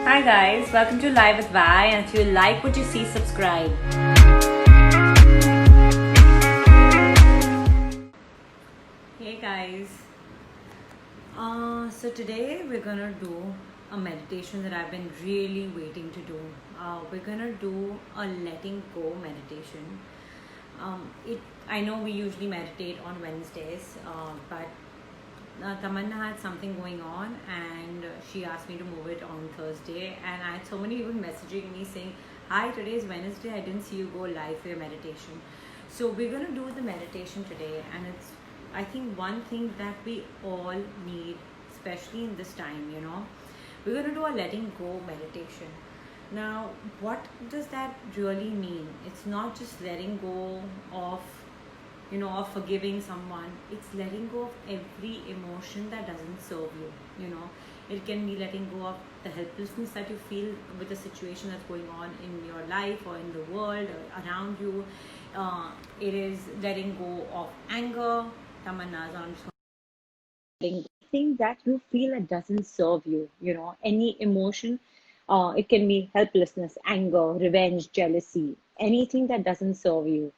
Hi guys, welcome to Live with Vi, and if you like what you see, subscribe. Hey guys, so today we're gonna do a meditation that I've been really waiting to do. We're gonna do a letting go meditation. I know we usually meditate on Wednesdays, but Tamanna had something going on and she asked me to move it on Thursday, and I had so many people messaging me saying, hi, today is Wednesday, I didn't see you go live for your meditation. So we're going to do the meditation today, and it's, I think, one thing that we all need, especially in this time, we're going to do a letting go meditation. Now, what does that really mean? It's not just letting go of of forgiving someone. It's letting go of every emotion that doesn't serve you. It can be letting go of the helplessness that you feel with the situation that's going on in your life or in the world or around you. It is letting go of anger. Tamanna's on anything that you feel that doesn't serve you. Any emotion. It can be helplessness, anger, revenge, jealousy, anything that doesn't serve you.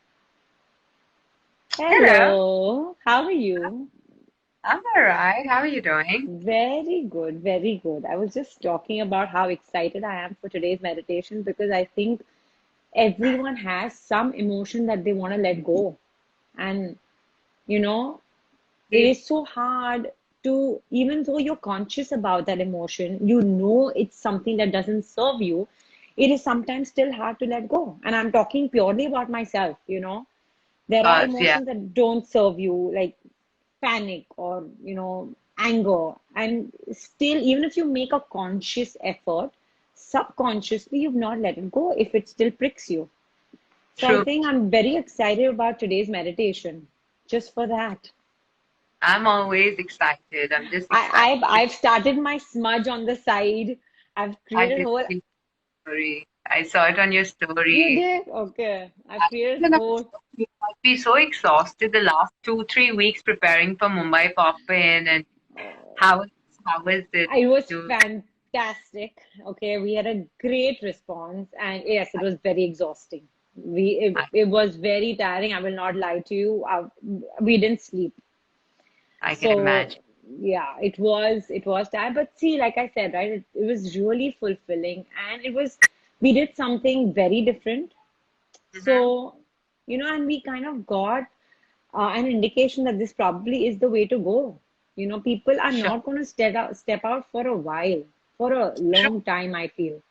Hello, Hello, how are you? I'm all right. How are you doing? Very good, very good. I was just talking about how excited I am for today's meditation because I think everyone has some emotion that they want to let go. And, you know, it is so hard to, even though you're conscious about that emotion, it's something that doesn't serve you, it is sometimes still hard to let go. And I'm talking purely about myself. There are Yeah, emotions that don't serve you, like panic or anger, and still, even if you make a conscious effort, subconsciously you've not let it go if it still pricks you. So I true. think I'm very excited about today's meditation just for that. I'm always excited. I'm just I, I've excited. I've started my smudge on the side. I've I created a did whole. see your story. I saw it on your You story. did? Okay. I've I created a even whole. you must be so exhausted the last 2, 3 weeks preparing for Mumbai Pop-In, and how how was it? It was To fantastic. Okay, we had a great response, and yes, it was very exhausting. It was very tiring. I will not lie to you. We didn't sleep. I can imagine. So yeah, it was tired. But see, like I said, right, it was really fulfilling, and we did something very different. Hmm. So and we kind of got an indication that this probably is the way to go. People are Sure. not going to step out for a while, for a True. long time, I feel.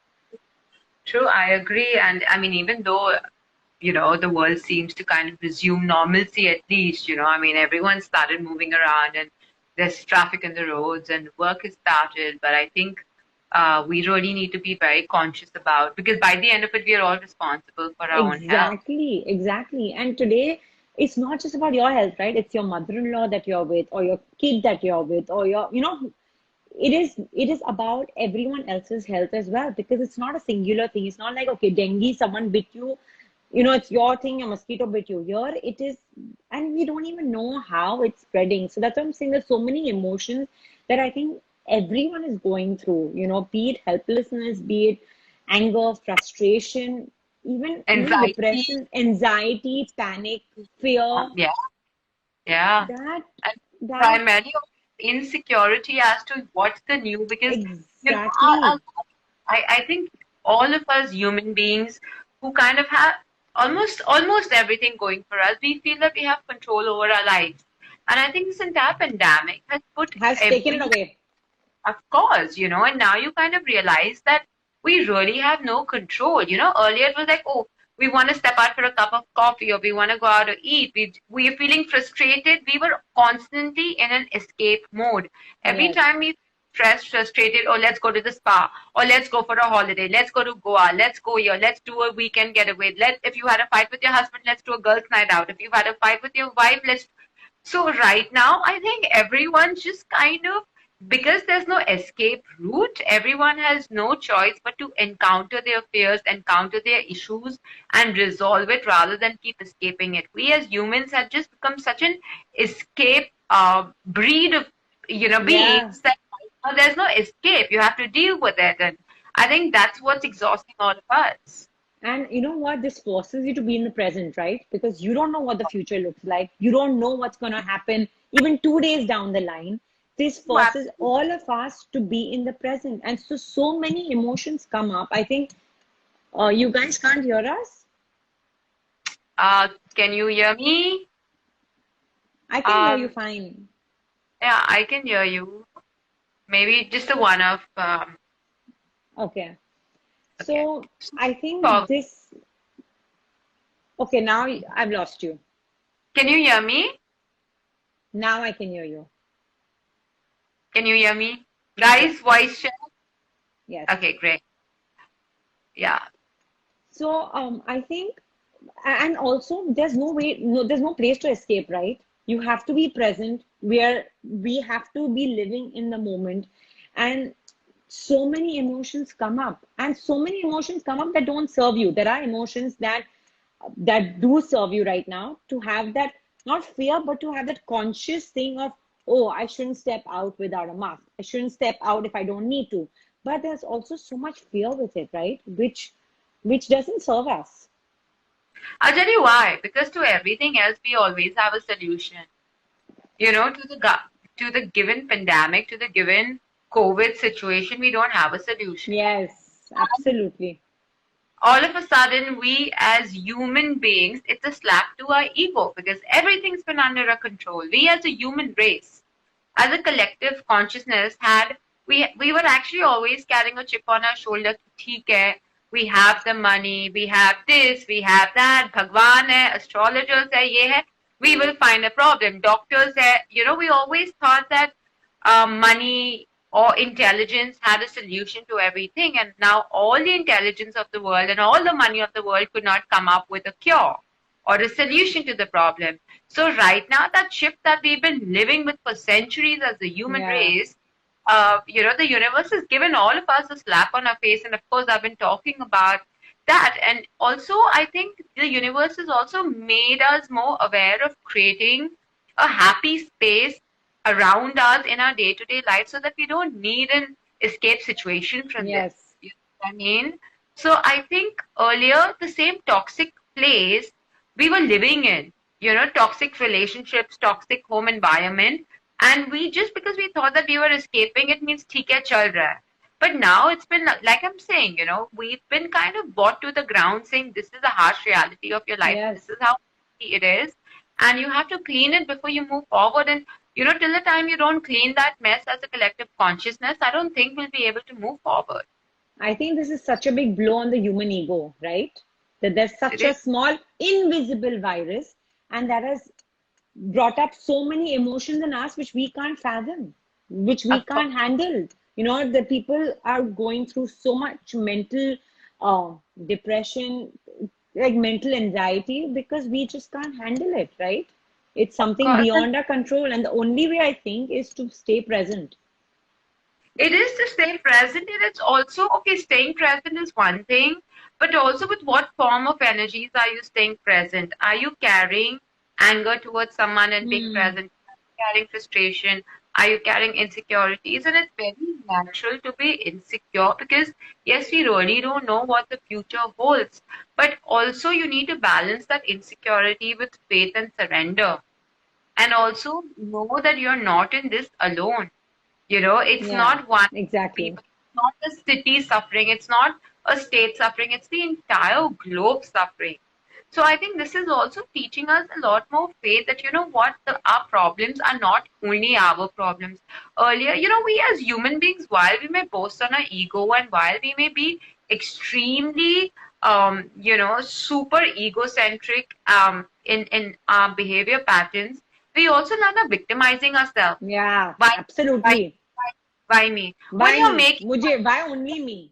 True. I agree. And I mean, even though the world seems to kind of resume normalcy at least, I mean, everyone started moving around and there's traffic in the roads and work has started. But I think we really need to be very conscious about, because by the end of it, we are all responsible for our own health. Exactly, exactly. And today, it's not just about your health, right? It's your mother-in-law that you're with, or your kid that you're with, or it is about everyone else's health as well, because it's not a singular thing. It's not like, okay, dengue, someone bit you, it's your thing, a mosquito bit you. Here it is, and we don't even know how it's spreading. So that's what I'm saying. There's so many emotions that I think everyone is going through, be it helplessness, be it anger, frustration, even Anxiety, depression, anxiety, panic, fear. yeah, yeah. That And that primarily insecurity as to what's the new, because, you know, I, exactly. I think all of us human beings who kind of have almost everything going for us, we feel that we have control over our lives. And I think this entire pandemic has put Has taken it every, away. of course, and now you kind of realize that we really have no control. Earlier it was like, oh, we want to step out for a cup of coffee or we want to go out to eat. We are feeling frustrated. We were constantly in an escape mode. Every Yes. time we stressed, frustrated, oh, let's go to the spa, or let's go for a holiday, let's go to Goa, let's go here, let's do a weekend getaway. If you had a fight with your husband, let's do a girls' night out. If you've had a fight with your wife, let's. So right now, I think everyone's just kind of, because there's no escape route, everyone has no choice but to encounter their fears, encounter their issues, and resolve it rather than keep escaping it. We as humans have just become such an escape breed of Yeah. beings that there's no escape. You have to deal with it, and I think that's what's exhausting all of us. And you know what? This forces you to be in the present, right? Because you don't know what the future looks like. You don't know what's going to happen even 2 days down the line. This But, forces all of us to be in the present. And so, so many emotions come up. I think you guys can't hear us. can you hear me? I can hear you Um, fine. yeah, I can hear you. Maybe just the one of, Okay. okay. So, I think Talk. this, okay, now I've lost you. Can you hear me? Now I can hear you. Can you hear me? Yes, Guys, voice check. yes. Okay, great. Yeah. So I think, and also there's no way, no, there's no place to escape, right? You have to be present where we have to be living in the moment. And so many emotions come up, and so many emotions come up that don't serve you. There are emotions that do serve you right now, to have that, not fear, but to have that conscious thing of, oh, I shouldn't step out without a mask. I shouldn't step out if I don't need to. But there's also so much fear with it, right? Which doesn't serve us. I'll tell you why. Because to everything else, we always have a solution. You know, to the given pandemic, to the given COVID situation, we don't have a solution. Yes, absolutely. All of a sudden, we as human beings, it's a slap to our ego because everything's been under our control. We as a human race, as a collective consciousness, we were actually always carrying a chip on our shoulder. ठीक है, we have the money, we have this, we have that. भगवान है, astrologers है, ये है. We will find a problem. Doctors है. You know, we always thought that money or intelligence had a solution to everything, and now all the intelligence of the world and all the money of the world could not come up with a cure or a solution to the problem. So right now, that shift that we've been living with for centuries as a human Yeah. race, you know, the universe has given all of us a slap on our face, and of course, I've been talking about that. And also, I think the universe has also made us more aware of creating a happy space around us in our day-to-day life so that we don't need an escape situation from this. Yes. You know what I mean? So I think earlier the same toxic place we were living in, you know, toxic relationships, toxic home environment, and we just because we thought that we were escaping, it means theek hai chal raha hai. But now it's been like I'm saying, you know, we've been kind of brought to the ground saying this is the harsh reality of your life and this Yes. is how it is, and you have to clean it before you move forward. And you know, till the time you don't clean that mess as a collective consciousness, I don't think we'll be able to move forward. I think this is such a big blow on the human ego, right? That there's It such is, a small, invisible virus, and that has brought up so many emotions in us which we can't fathom, which we of course, can't handle. You know, the people are going through so much mental uh, depression, like mental anxiety, because we just can't handle it, right? It's of something course. beyond our control, and the only way I think is to stay present. It is to stay present, and it's also okay. Staying present is one thing, but also with what form of energies are you staying present? Are you carrying anger towards someone and being Hmm. present? Are you carrying frustration? Are you carrying insecurities? And it's very natural to be insecure because, yes, we really don't know what the future holds. But also, you need to balance that insecurity with faith and surrender. And also know that you're not in this alone. You know, it's Yeah, not one exactly. people, it's not the city suffering, it's not a state suffering, it's the entire globe suffering. So I think this is also teaching us a lot more faith that you know what, our problems are not only our problems. Earlier, you know, we as human beings, while we may boast on our ego and while we may be extremely you know, super egocentric in our behavior patterns, we also land up victimizing ourselves. Yeah, Why, why, absolutely. why, why me? When Why you're me? making, Mujhe, why only me?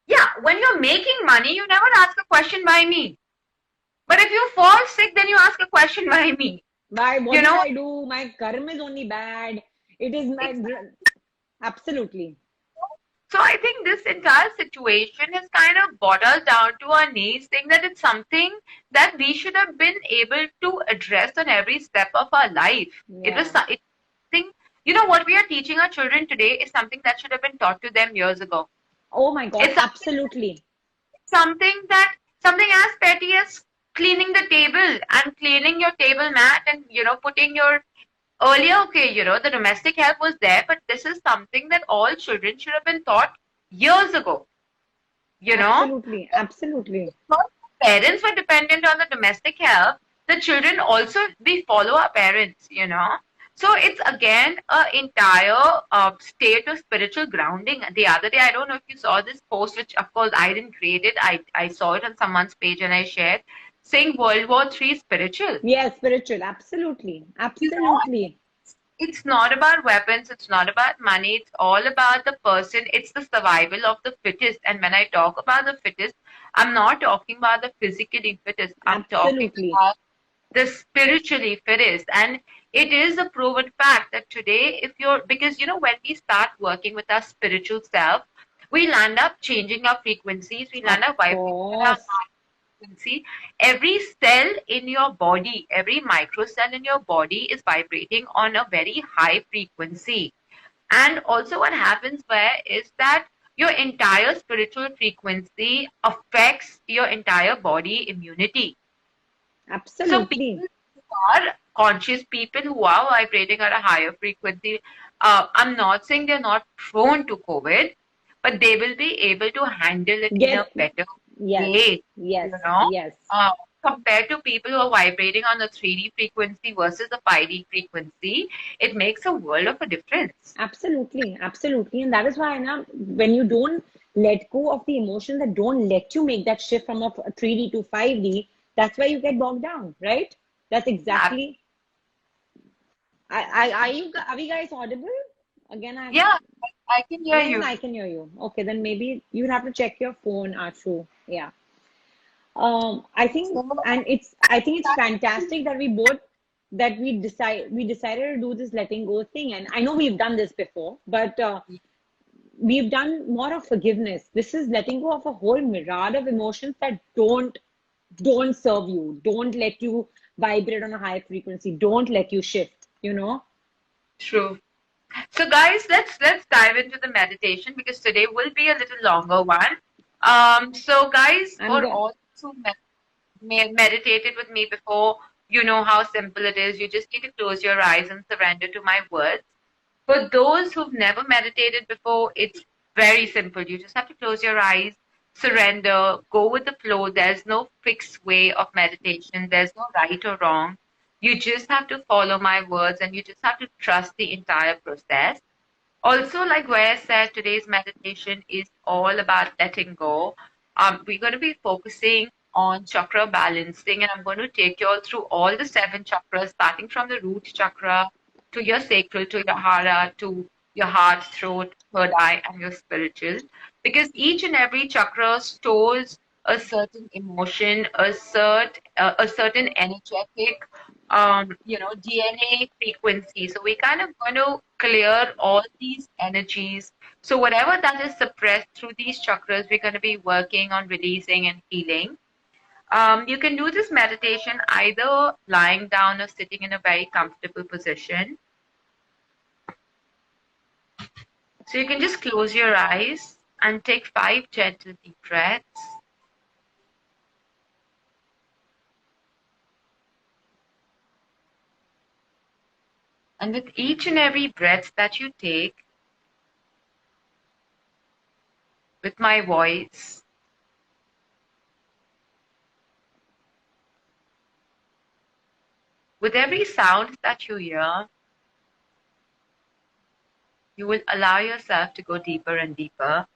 yeah, when you're making money, you never ask a question, why me? But if you fall sick, then you ask a question, why me? Why? What You did know, I do? My karma is only bad. It is my. exactly. Absolutely. So I think this entire situation has kind of brought us down to our knees, saying that it's something that we should have been able to address on every step of our life. Yeah. It's something, you know, what we are teaching our children today is something that should have been taught to them years ago. Oh my God, It's absolutely. something that something as petty as cleaning the table and cleaning your table mat and putting your earlier, okay, the domestic help was there, but this is something that all children should have been taught years ago, you know. Absolutely. Absolutely. Not parents were dependent on the domestic help, the children also, we follow our parents. So it's again a entire state of spiritual grounding. The other day, I don't know if you saw this post, which of course I didn't create it. I saw it on someone's page and I shared, saying World War III spiritual. Yes, spiritual. Absolutely. You know, Absolutely. it's not about weapons, it's not about money, it's all about the person, it's the survival of the fittest. And when I talk about the fittest, I'm not talking about the physically fittest, I'm talking Absolutely. about the spiritually fittest. And it is a proven fact that today, if you're, because when we start working with our spiritual self, we land up changing our frequencies, we Of land up vibrating at a course. high frequency. Every cell in your body, every micro cell in your body is vibrating on a very high frequency. And also, what happens where is that your entire spiritual frequency affects your entire body immunity. So, Absolutely. people who are conscious, people who are vibrating at a higher frequency, I'm not saying they're not prone to COVID, but they will be able to handle it in a Get, better yes, way, yes, you know, yes. uh, compared to people who are vibrating on the 3D frequency versus the 5D frequency. It makes a world of a difference. Absolutely, absolutely. And that is why now, when you don't let go of the emotions that don't let you make that shift from a 3D to 5D, that's where you get bogged down, right? That's Yeah, exactly. Are we guys audible? Again, yeah, I can hear even you. I can hear you. Okay, then maybe you'd have to check your phone, Ashu. Yeah. I think, So, and I think it's fantastic that we decided to do this letting go thing. And I know we've done this before, but we've done more of forgiveness. This is letting go of a whole myriad of emotions that don't serve you, don't let you vibrate on a high frequency, don't let you shift, you know? true. So, guys, let's dive into the meditation because today will be a little longer one. So, guys, I'm for going all who meditated with me before, you know how simple it is. You just need to close your eyes and surrender to my words. For those who've never meditated before, it's very simple. You just have to close your eyes, surrender, go with the flow. There's no fixed way of meditation, there's no right or wrong. You just have to follow my words and you just have to trust the entire process. Also, like where I said, today's meditation is all about letting go. We're going to be focusing on chakra balancing, and I'm going to take you all through all the seven chakras, starting from the root chakra to your sacral, to your hara, to your heart, throat, third eye, and your spiritual. Because each and every chakra stores a certain emotion, a certain energetic DNA frequency. So we kind of going to clear all these energies. So whatever that is suppressed through these chakras, we're going to be working on releasing and healing. You can do this meditation either lying down or sitting in a very comfortable position. So you can just close your eyes and take 5 gentle deep breaths. And with each and every breath that you take, with my voice, with every sound that you hear, you will allow yourself to go deeper and deeper.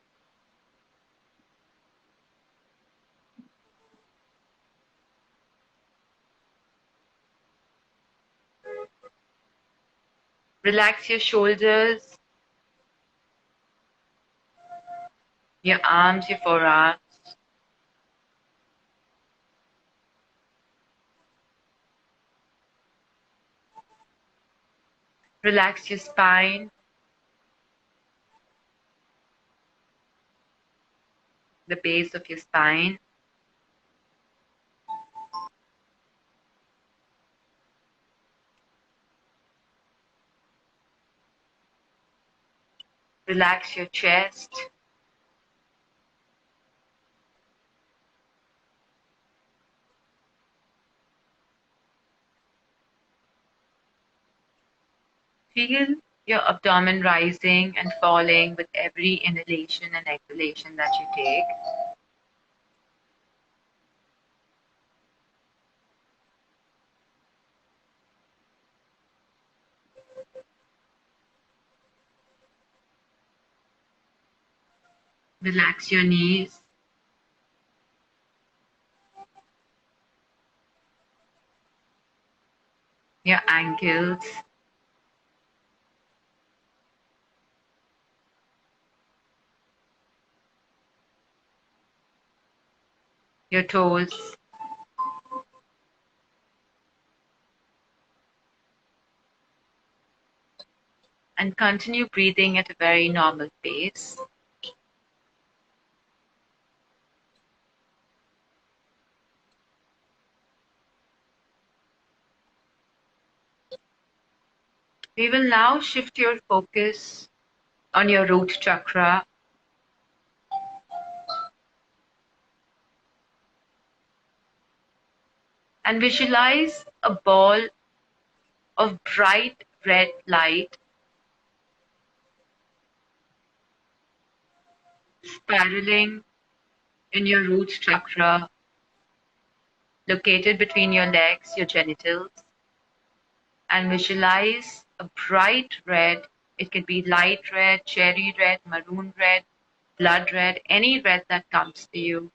Relax your shoulders, your arms, your forearms. Relax your spine, the base of your spine. Relax your chest, Feel your abdomen rising and falling with every inhalation and exhalation that you take. Relax your knees, your ankles, your toes, and continue breathing at a very normal pace. We will now shift your focus on your root chakra and visualize a ball of bright red light spiraling in your root chakra located between your legs, your genitals, and visualize a bright red. It could be light red, cherry red, maroon red, blood red, any red that comes to you.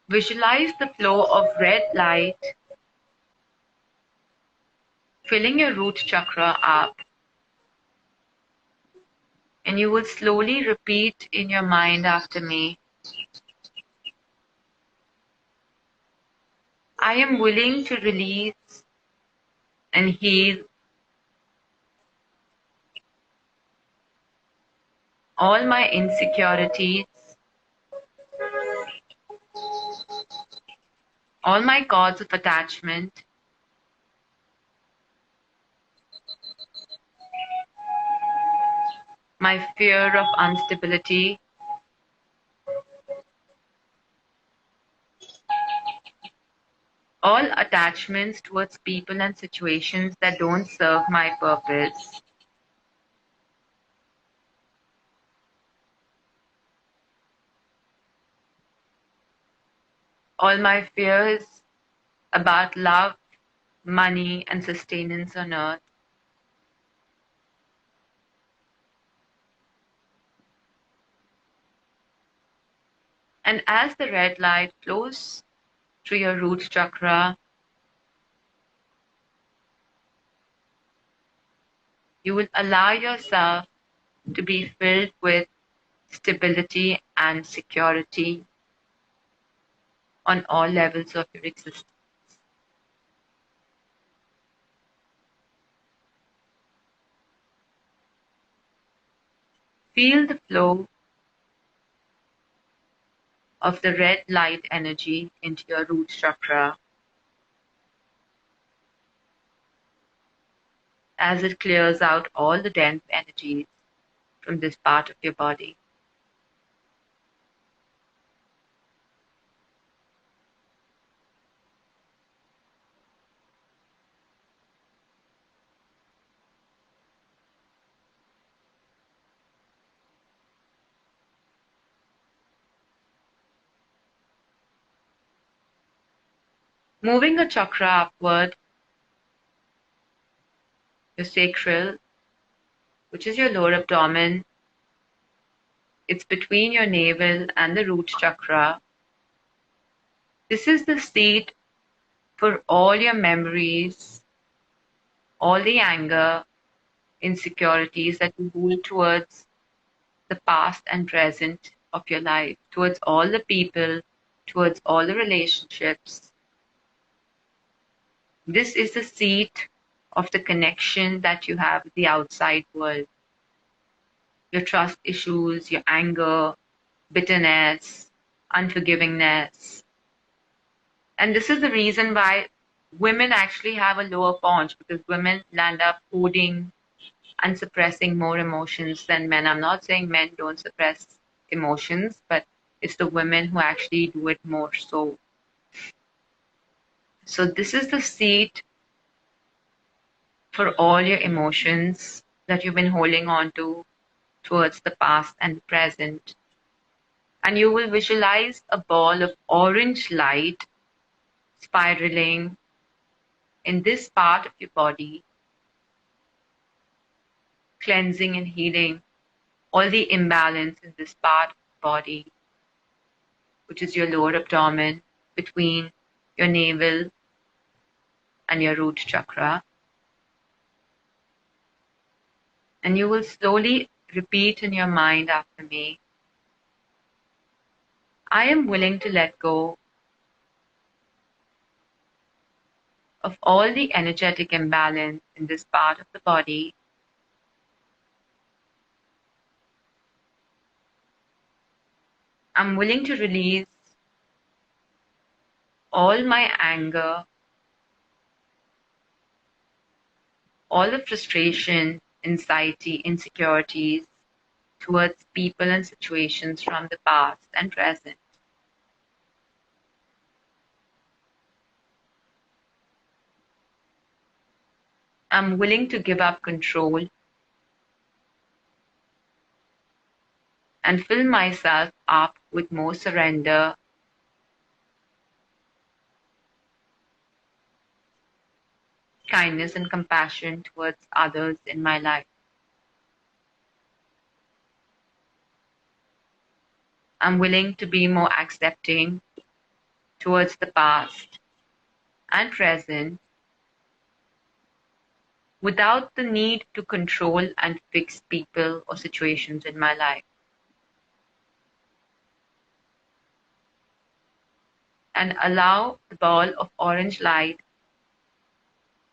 Visualize the flow of red light filling your root chakra up, and you will slowly repeat in your mind after me. I am willing to release and heal all my insecurities, all my cords of attachment, my fear of instability, all attachments towards people and situations that don't serve my purpose, all my fears about love, money, and sustenance on earth. And as the red light flows through your root chakra, you will allow yourself to be filled with stability and security on all levels of your existence. Feel the flow of the red light energy into your root chakra as it clears out all the dense energies from this part of your body. Moving a chakra upward, your sacral, which is your lower abdomen, it's between your navel and the root chakra. This is the seat for all your memories, all the anger, insecurities that you hold towards the past and present of your life, towards all the people, towards all the relationships. This is the seat of the connection that you have with the outside world. Your trust issues, your anger, bitterness, unforgivingness. And this is the reason why women actually have a lower paunch, because women land up hoarding and suppressing more emotions than men. I'm not saying men don't suppress emotions, but it's the women who actually do it more so. So this is the seat for all your emotions that you've been holding on to towards the past and present. And you will visualize a ball of orange light spiraling in this part of your body, cleansing and healing all the imbalance in this part of the body, which is your lower abdomen between your navel and your root chakra. And you will slowly repeat in your mind after me, I am willing to let go of all the energetic imbalance in this part of the body. I'm willing to release all my anger, all the frustration, anxiety, insecurities towards people and situations from the past and present. I'm willing to give up control and fill myself up with more surrender, kindness, and compassion towards others in my life. I'm willing to be more accepting towards the past and present without the need to control and fix people or situations in my life. And allow the ball of orange light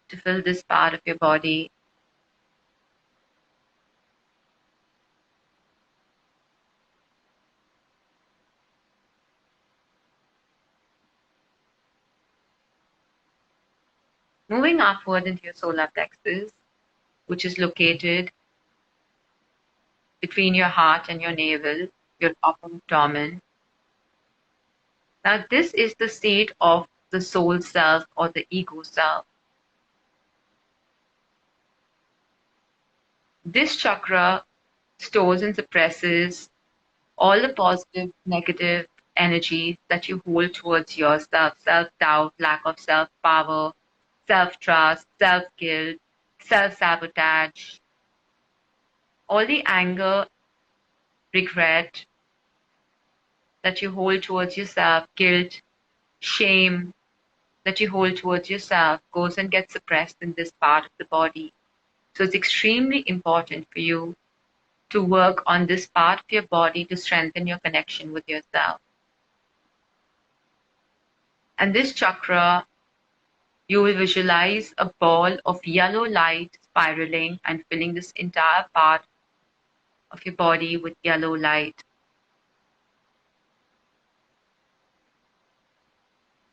to fill this part of your body. Moving upward into your solar plexus, which is located between your heart and your navel, your upper abdomen. Now, this is the seat of the soul self or the ego self. This chakra stores and suppresses all the positive, negative energies that you hold towards yourself, self-doubt, lack of self-power, self-trust, self-guilt, self-sabotage, all the anger, regret that you hold towards yourself, guilt, shame that you hold towards yourself goes and gets suppressed in this part of the body. So it's extremely important for you to work on this part of your body to strengthen your connection with yourself. And this chakra, you will visualize a ball of yellow light spiraling and filling this entire part of your body with yellow light.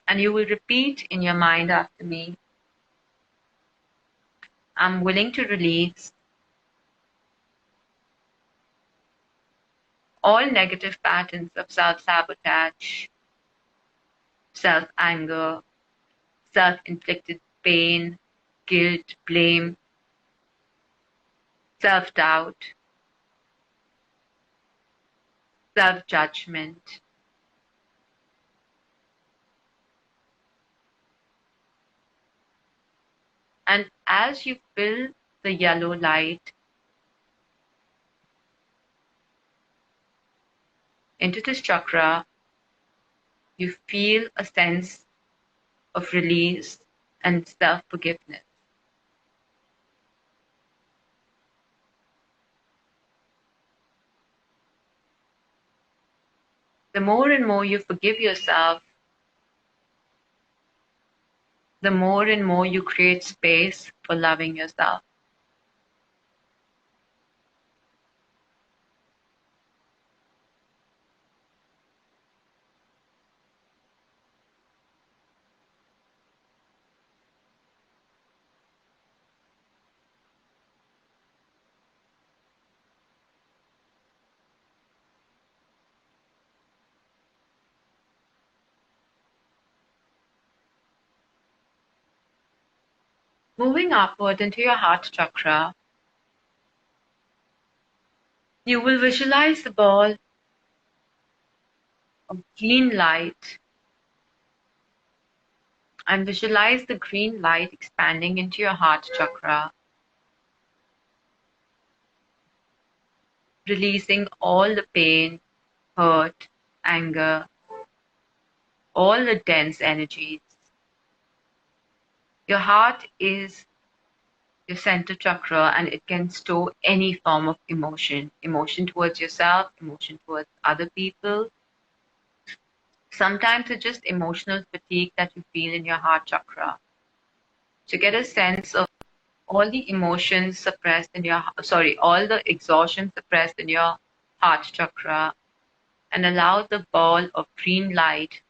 And you will repeat in your mind after me, I'm willing to release all negative patterns of self-sabotage, self-anger, self-inflicted pain, guilt, blame, self-doubt, self-judgment. And as you fill the yellow light into this chakra, you feel a sense of release and self-forgiveness. The more and more you forgive yourself, the more and more you create space for loving yourself. Moving upward into your heart chakra, you will visualize the ball of green light and visualize the green light expanding into your heart chakra, releasing all the pain, hurt, anger, all the dense energies. Your heart is your center chakra and it can store any form of emotion towards yourself, emotion towards other people. Sometimes it's just emotional fatigue that you feel in your heart chakra. To get a sense of all the emotions suppressed in your, all the exhaustion suppressed in your heart chakra, and allow the ball of green light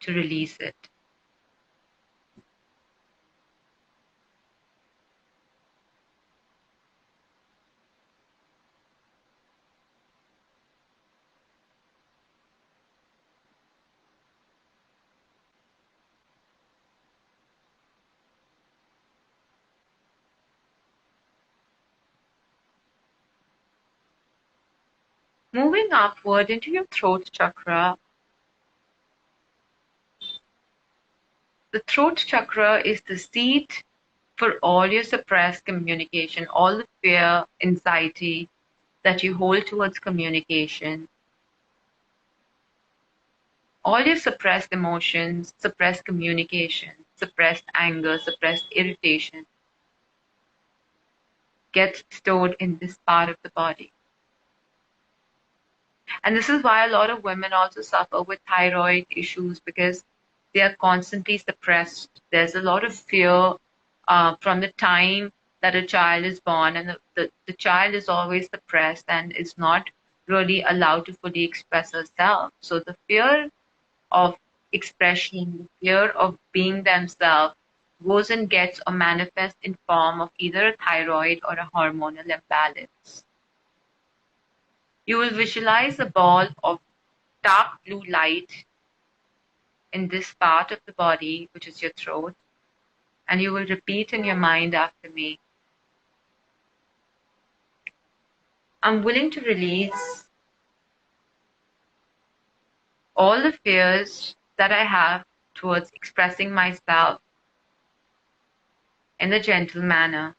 to release it. Moving upward into your throat chakra. The throat chakra is the seat for all your suppressed communication, all the fear, anxiety that you hold towards communication, all your suppressed emotions, suppressed communication, suppressed anger, suppressed irritation gets stored in this part of the body. And this is why a lot of women also suffer with thyroid issues because they are constantly suppressed. There's a lot of fear from the time that a child is born, and the child is always suppressed and is not really allowed to fully express herself. So the fear of expression, the fear of being themselves goes and gets or manifests in form of either a thyroid or a hormonal imbalance. You will visualize a ball of dark blue light in this part of the body, which is your throat, and you will repeat in your mind after me. I'm willing to release all the fears that I have towards expressing myself in a gentle manner.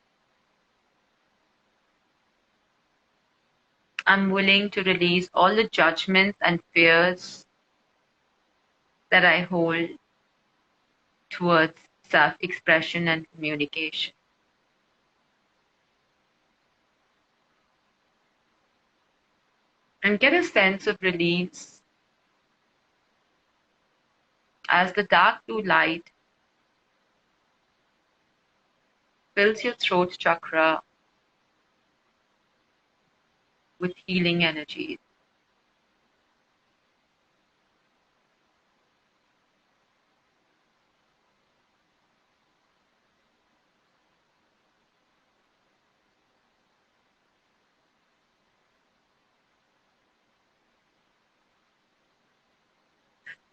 I'm willing to release all the judgments and fears that I hold towards self-expression and communication. And get a sense of release as the dark blue light fills your throat chakra with healing energies.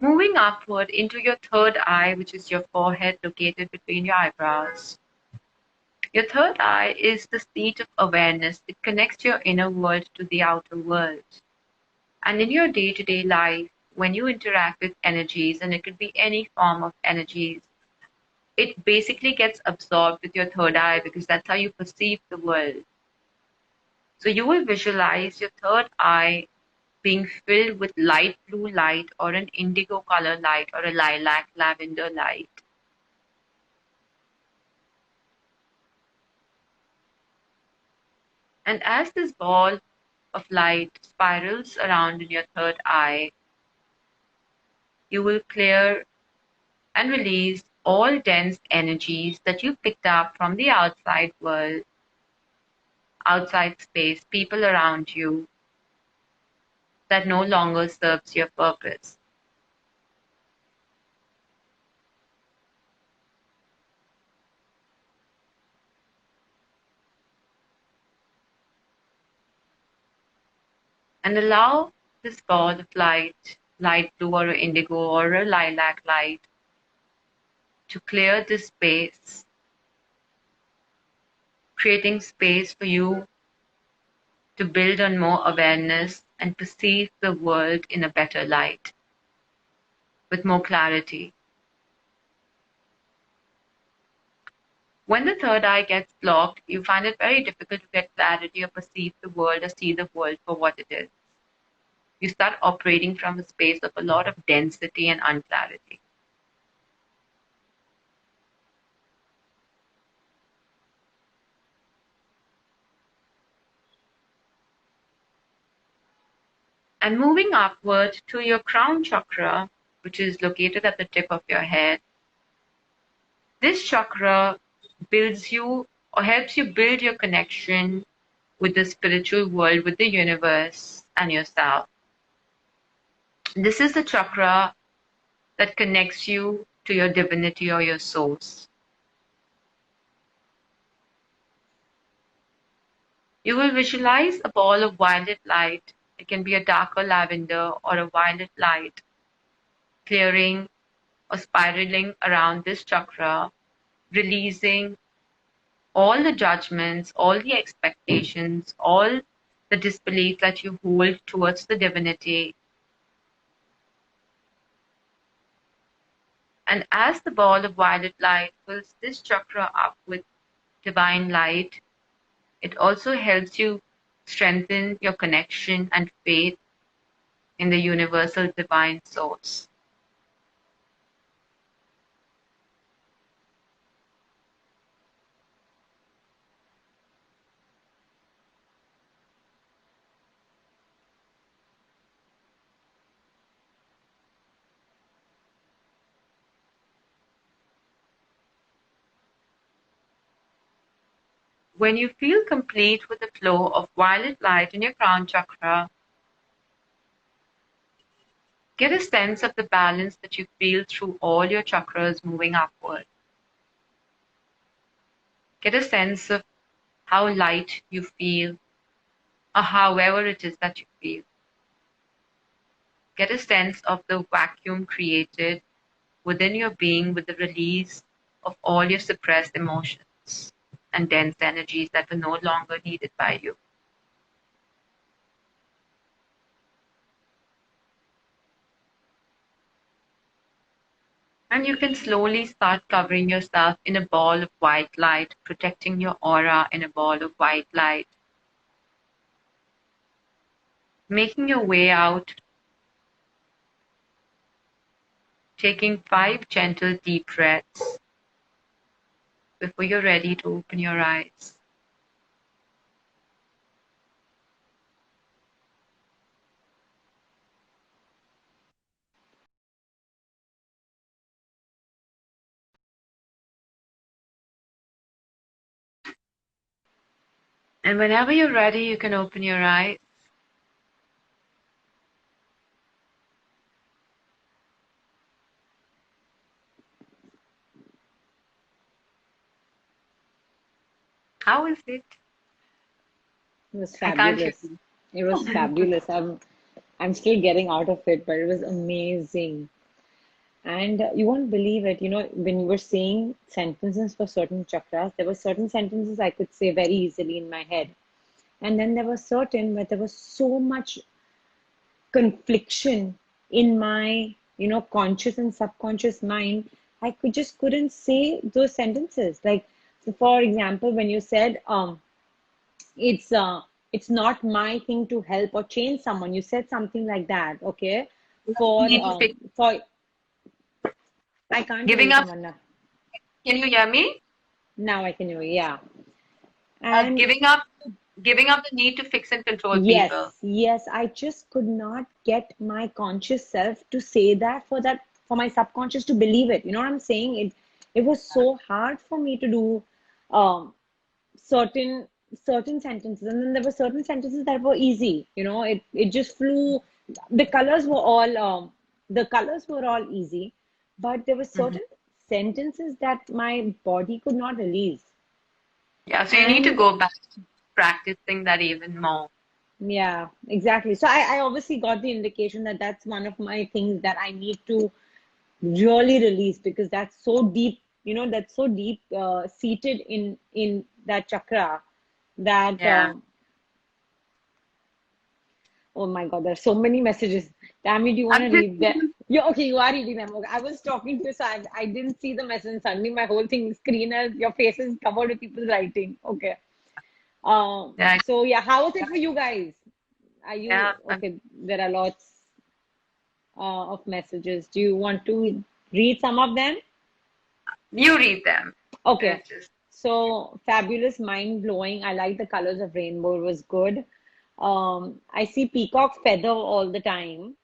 Moving upward into your third eye, which is your forehead located between your eyebrows. Your third eye is the seat of awareness. It connects your inner world to the outer world. And in your day-to-day life, when you interact with energies, and it could be any form of energies, it basically gets absorbed with your third eye because that's how you perceive the world. So you will visualize your third eye being filled with light blue light or an indigo color light or a lilac lavender light. And as this ball of light spirals around in your third eye, you will clear and release all dense energies that you picked up from the outside world, outside space, people around you that no longer serves your purpose. And allow this ball of light, light blue or indigo or a lilac light, to clear this space creating space for you to build on more awareness and perceive the world in a better light, with more clarity. When the third eye gets blocked, you find it very difficult to get clarity or perceive the world or see the world for what it is. You start operating from a space of a lot of density and unclarity. And moving upward to your crown chakra, which is located at the tip of your head, this chakra builds you or helps you build your connection with the spiritual world, with the universe, and yourself. This is the chakra that connects you to your divinity or your source. You will visualize a ball of violet light. It can be a darker lavender or a violet light, clearing or spiraling around this chakra, releasing all the judgments, all the expectations, all the disbelief that you hold towards the divinity. And as the ball of violet light fills this chakra up with divine light, it also helps you strengthen your connection and faith in the universal divine source. When you feel complete with the flow of violet light in your crown chakra, get a sense of the balance that you feel through all your chakras moving upward. Get a sense of how light you feel, or however it is that you feel. Get a sense of the vacuum created within your being with the release of all your suppressed emotions and dense energies that were no longer needed by you. And you can slowly start covering yourself in a ball of white light, protecting your aura in a ball of white light. Making your way out, taking 5 gentle deep breaths before you're ready to open your eyes. And whenever you're ready, you can open your eyes. How is it? It was I can't hear fabulous. It was fabulous. I'm still getting out of it, but it was amazing. And you won't believe it, when you were saying sentences for certain chakras, there were certain sentences I could say very easily in my head. And then there were certain where there was so much confliction in my, conscious and subconscious mind. I couldn't say those sentences. Like, so for example, when you said, it's it's not my thing to help or change someone. You said something like that, okay? For need to fix for I can't hear giving you, up. Tamanna. Can you hear me? Now I can hear you, yeah. And Giving up the need to fix and control yes, people. yes, I just could not get my conscious self to say that for my subconscious to believe it. You know what I'm saying? It was so hard for me to do um certain certain sentences, and then there were certain sentences that were easy. It just flew. The colors were all easy, but there were Mhm. certain sentences that my body could not release. Yeah, so you need to And go back to practicing that even more. yeah, exactly. So I obviously got the indication that that's one of my things that I need to really release, because that's so deep, that's so deep seated in that chakra that Yeah. oh my God, there's so many messages. Tammy, do you want I'm to just read that? Yeah, okay, you are reading them. Okay. I was talking to you, so I didn't see the message. And suddenly, my whole thing screen, your face is covered with people writing. Okay. yeah, So yeah, how was it for you guys? Are you yeah. okay? There are lots of messages. Do you want to read some of them? You read them. Okay. It's just So fabulous, mind blowing. I like the colors of rainbow. It was good. I see peacock feather all the time.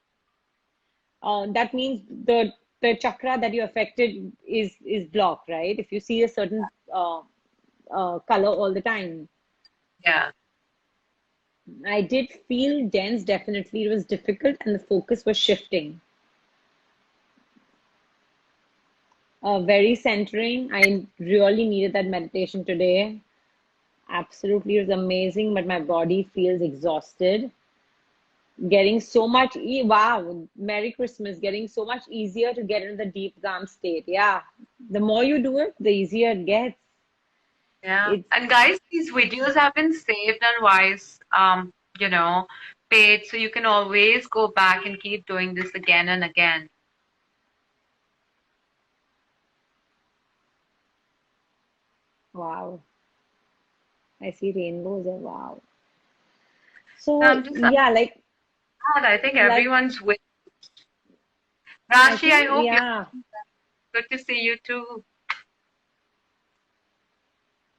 That means the chakra that you affected is blocked, right? If you see a certain color all the time. yeah. I did feel dense, definitely. It was difficult and the focus was shifting. Very centering. I really needed that meditation today. Absolutely, it was amazing, but my body feels exhausted. Getting so much, wow, Merry Christmas, getting so much easier to get into the deep calm state. Yeah, the more you do it, the easier it gets. Yeah. It's, And guys, these videos have been saved on Wise, you know, paid, so you can always go back and keep doing this again and again. wow. I see rainbows and wow. So So, I'm just yeah, glad. I think like, everyone's with I Rashi. I think, hope you're yeah, good to see you too.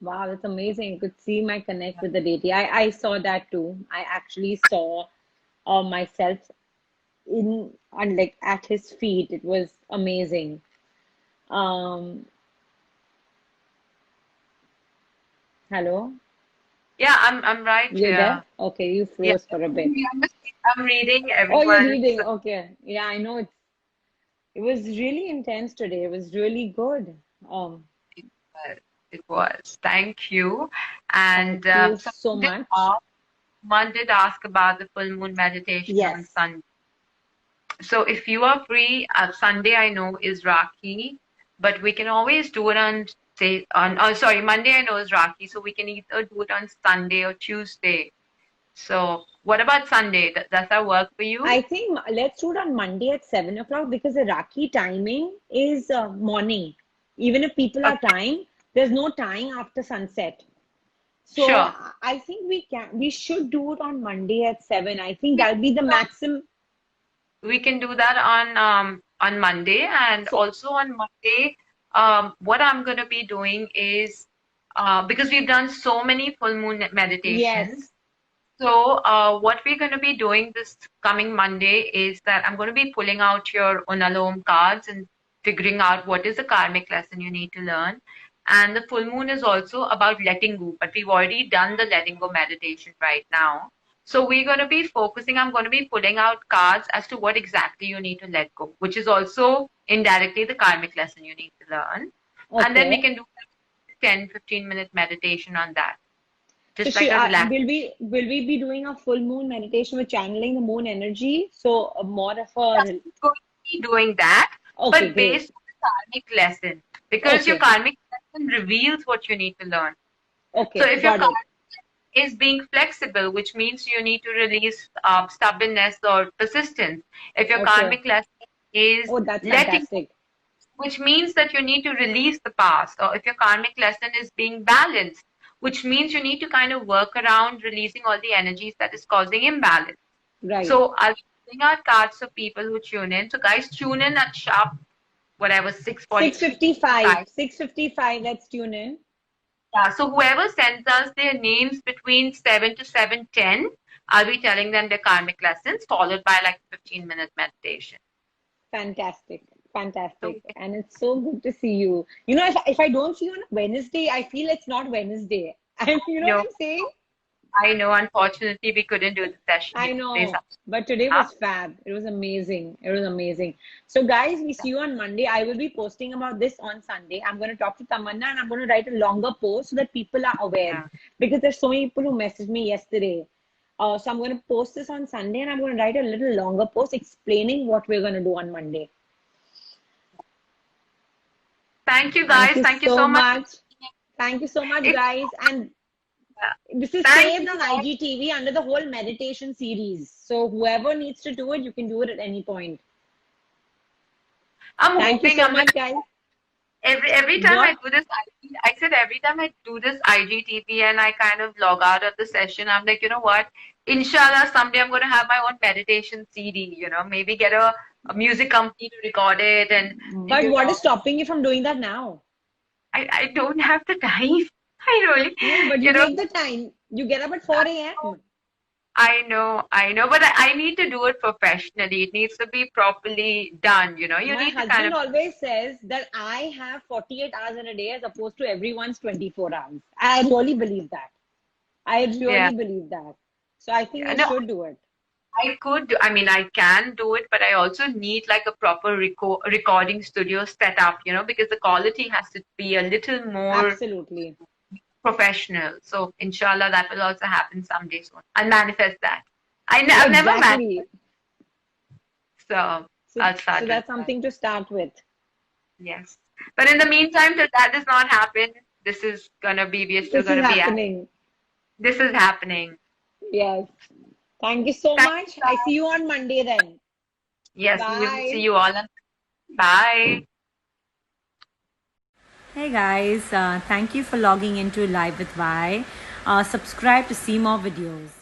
wow, that's amazing. You could see my connect with the deity. I saw that too. I actually saw myself in and like at his feet. It was amazing. Um, hello, Yeah, I'm right you there? here. Okay, you Yeah, froze for a bit. I'm reading Oh, you're everyone's. reading. Okay, yeah, I know it was really intense today. It was really good. Um, It was. Thank you. thank And you so much. someone did ask about the full moon meditation on Yes. Sunday. So if you are free, Sunday I know is Rakhi, but we can always do it on say on oh sorry, Monday I know is Rakhi, so we can either do it on Sunday or Tuesday. So what about Sunday? Does that work for you? I think let's do it on Monday at 7 o'clock because the Raki timing is morning. Even if people are Okay, tying, there's no tying after sunset. So sure. I think we should do it on Monday at 7. I think that'll be the maximum. We can do that on Monday, and So also on Monday, what I'm gonna be doing is because we've done so many full moon meditations. yes, So what we're gonna be doing this coming Monday is that I'm gonna be pulling out your Unalom cards and figuring out what is the karmic lesson you need to learn. And the full moon is also about letting go, but we've already done the letting go meditation right now. So we're going to be focusing, I'm going to be pulling out cards as to what exactly you need to let go, which is also indirectly the karmic lesson you need to learn. And then we okay. can do 10-15 minute meditation on that, So just like a relax. will we be doing a full moon meditation with channeling the moon energy? So more of Yes, a we're going to be doing that, okay, but great. based on the karmic lesson, because your Okay, karmic lesson reveals what you need to learn. So okay, if your got it. karmic is being flexible, which means you need to release stubbornness or persistence. If your Okay. karmic lesson is Oh, that's letting, fantastic. which means that you need to release the past, or if your karmic lesson is being balanced, which means you need to kind of work around releasing all the energies that is causing imbalance. Right. So I'll bring out cards for people who tune in. So guys, tune in at sharp whatever 6:45. 6:55. 6:55. Let's tune in. Yeah, so whoever sends us their names between 7 to 7:10, I'll be telling them their karmic lessons, followed by like 15-minute meditation. Fantastic. Fantastic. Okay. And it's so good to see you. If I don't see you on Wednesday, I feel it's not Wednesday. And you know what No, I'm saying? I know, unfortunately, we couldn't do the session I yesterday. know. But today Huh? was fab. It was amazing. It was amazing. So, guys, we see you on Monday. I will be posting about this on Sunday. I'm going to talk to Tamanna and I'm going to write a longer post so that people are aware. Yeah. Because there's so many people who messaged me yesterday. So I'm going to post this on Sunday and I'm going to write a little longer post explaining what we're going to do on Monday. Thank you Thank guys. you Thank you so so much. much. Thank you so much, It's, guys. And this is thank saved you. on IGTV under the whole meditation series. So whoever needs to do it, you can do it at any point. I'm Thank you hoping so I'm much, gonna guys. every time I What? do this I said every time I do this IGTV and I kind of log out of the session, I'm like, you know what? Inshallah, someday I'm gonna have my own meditation CD, maybe get a music company to record it and But what is stopping you from doing that now? I don't have the time. I really, No, but you you know, make the time. You get up at 4 a.m. I know, but I need to do it professionally. It needs to be properly done, You My need to kind husband of, always says that I have 48 hours in a day as opposed to everyone's 24 hours. I really believe that. I yeah. really believe that. So I think Yeah. you No, should do it. I mean, I can do it, but I also need like a proper recording studio set up, because the quality has to be a little more Absolutely. professional. So, inshallah, that will also happen someday soon. I'll manifest that. I've never manifested, Exactly. so So, I'll so start with that's that. something to start with. Yes. But in the meantime, till that does not happen, this is gonna be, we're still This is gonna be at happening. this is happening. Yes. Thank you so Thank you, much. I see guys. you on Monday then. Yes, we will see Bye. you all. Bye. Hey guys, thank you for logging into Live with Vi. Subscribe to see more videos.